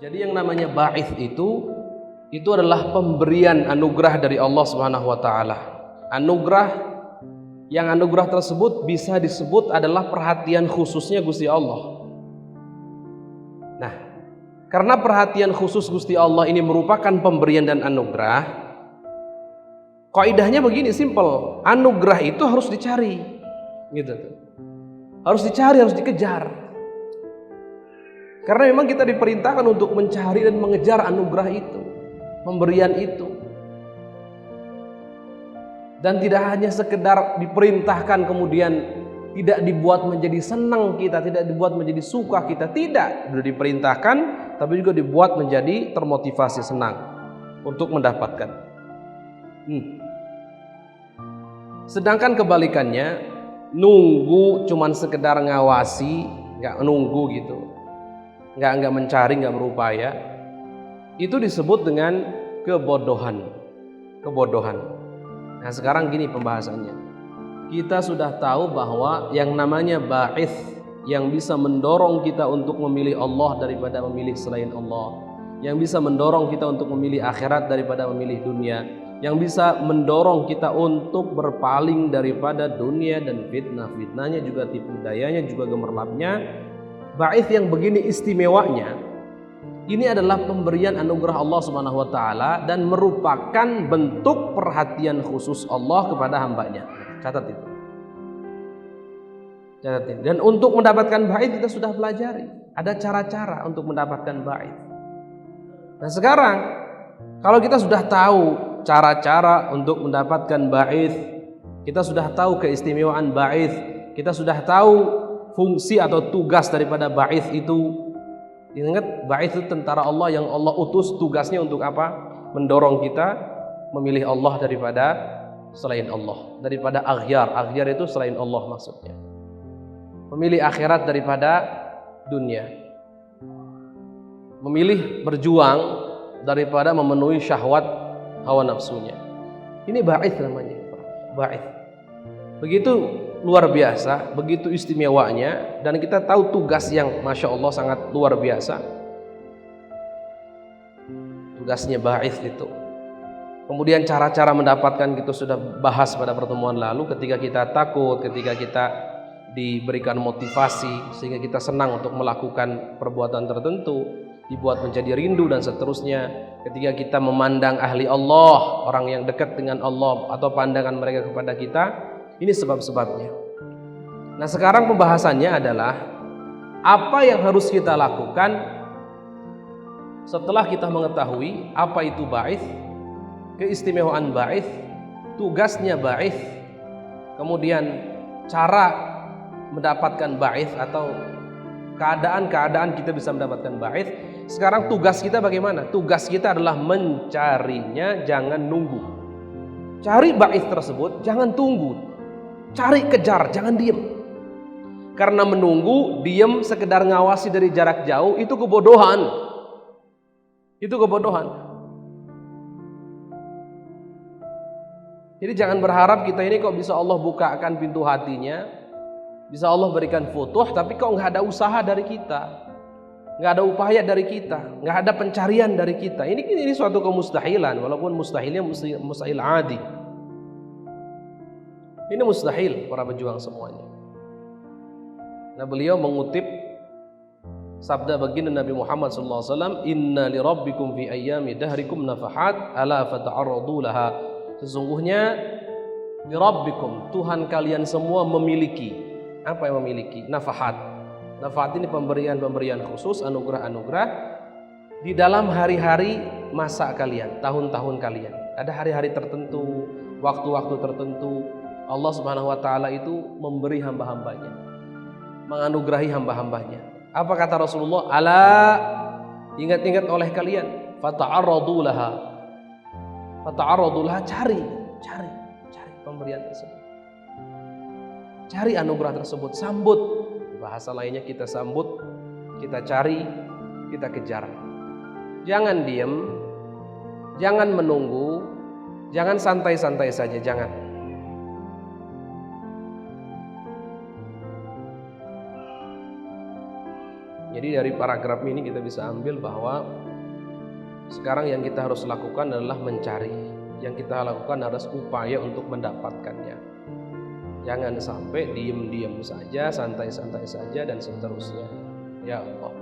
Jadi yang namanya ba'its itu adalah pemberian anugerah dari Allah Subhanahu wa taala. Anugerah tersebut bisa disebut adalah perhatian khususnya Gusti Allah. Nah, karena perhatian khusus Gusti Allah ini merupakan pemberian dan anugerah, kaidahnya begini, simple. Anugerah itu harus dicari. Gitu. Harus dicari, harus dikejar. Karena memang kita diperintahkan untuk mencari dan mengejar anugerah itu, pemberian itu. Dan tidak hanya sekedar diperintahkan kemudian tidak dibuat menjadi senang kita, tidak dibuat menjadi suka kita, tidak. Sudah diperintahkan tapi juga dibuat menjadi termotivasi senang untuk mendapatkan. Sedangkan kebalikannya, nunggu cuman sekedar ngawasi, nggak nunggu gitu, nggak mencari, nggak berupaya, itu disebut dengan kebodohan. Nah sekarang gini pembahasannya, kita sudah tahu bahwa yang namanya ba'its, yang bisa mendorong kita untuk memilih Allah daripada memilih selain Allah, yang bisa mendorong kita untuk memilih akhirat daripada memilih dunia, yang bisa mendorong kita untuk berpaling daripada dunia dan fitnahnya juga, tipu dayanya juga, gemerlapnya. Ba'its yang begini istimewanya, ini adalah pemberian anugerah Allah Subhanahu wa taala dan merupakan bentuk perhatian khusus Allah kepada hambanya. Catat itu. Dan untuk mendapatkan ba'its kita sudah pelajari. Ada cara-cara untuk mendapatkan ba'its. Nah sekarang kalau kita sudah tahu cara-cara untuk mendapatkan ba'its, kita sudah tahu keistimewaan ba'its, kita sudah tahu fungsi atau tugas daripada ba'its itu. Ingat, ba'its itu tentara Allah yang Allah utus, tugasnya untuk apa? Mendorong kita memilih Allah daripada selain Allah, daripada aghyar itu selain Allah maksudnya. Memilih akhirat daripada dunia. Memilih berjuang daripada memenuhi syahwat hawa nafsunya. Ini ba'its namanya, ba'its. Begitu luar biasa, begitu istimewanya, dan kita tahu tugas yang Masya Allah sangat luar biasa. Tugasnya ba'its itu. Kemudian cara-cara mendapatkan kita sudah bahas pada pertemuan lalu, ketika kita takut, ketika kita diberikan motivasi sehingga kita senang untuk melakukan perbuatan tertentu, dibuat menjadi rindu dan seterusnya. Ketika kita memandang ahli Allah, orang yang dekat dengan Allah, atau pandangan mereka kepada kita, ini sebab-sebabnya. Nah sekarang pembahasannya adalah apa yang harus kita lakukan setelah kita mengetahui apa itu ba'its, keistimewaan ba'its, tugasnya ba'its, kemudian cara mendapatkan ba'its atau keadaan-keadaan kita bisa mendapatkan ba'its. Sekarang tugas kita bagaimana? Tugas kita adalah mencarinya, jangan nunggu. Cari ba'its tersebut, jangan tunggu. Cari, kejar, jangan diem. Karena menunggu, diem, sekedar ngawasi dari jarak jauh, itu kebodohan. Itu kebodohan. Jadi jangan berharap kita ini kok bisa Allah bukakan pintu hatinya, bisa Allah berikan futuh, tapi kok nggak ada usaha dari kita, nggak ada upaya dari kita, nggak ada pencarian dari kita. Ini suatu kemustahilan, walaupun mustahilnya mustahil adi. Ini mustahil para pejuang semuanya. Nah beliau mengutip sabda baginda Nabi Muhammad SAW, Inna li rabbikum fi ayyami dahrikum nafahat ala fata'arradu laha. Sesungguhnya li rabbikum, Tuhan kalian semua memiliki. Apa yang memiliki? Nafahat. Nafahat ini pemberian-pemberian khusus, anugerah-anugerah di dalam hari-hari masa kalian, tahun-tahun kalian. Ada hari-hari tertentu, waktu-waktu tertentu, Allah Subhanahu wa taala itu memberi hamba-hambanya, menganugerahi hamba-hambanya. Apa kata Rasulullah? Ala, ingat-ingat oleh kalian, fata'arradu laha. Fata'arradu laha, cari pemberian tersebut. Cari anugerah tersebut, sambut. Bahasa lainnya kita sambut, kita cari, kita kejar. Jangan diam, jangan menunggu, jangan santai-santai saja, jangan. Jadi dari paragraf ini kita bisa ambil bahwa sekarang yang kita harus lakukan adalah mencari. Yang kita lakukan harus upaya untuk mendapatkannya. Jangan sampai diem-diem saja, santai-santai saja dan seterusnya. Ya Allah.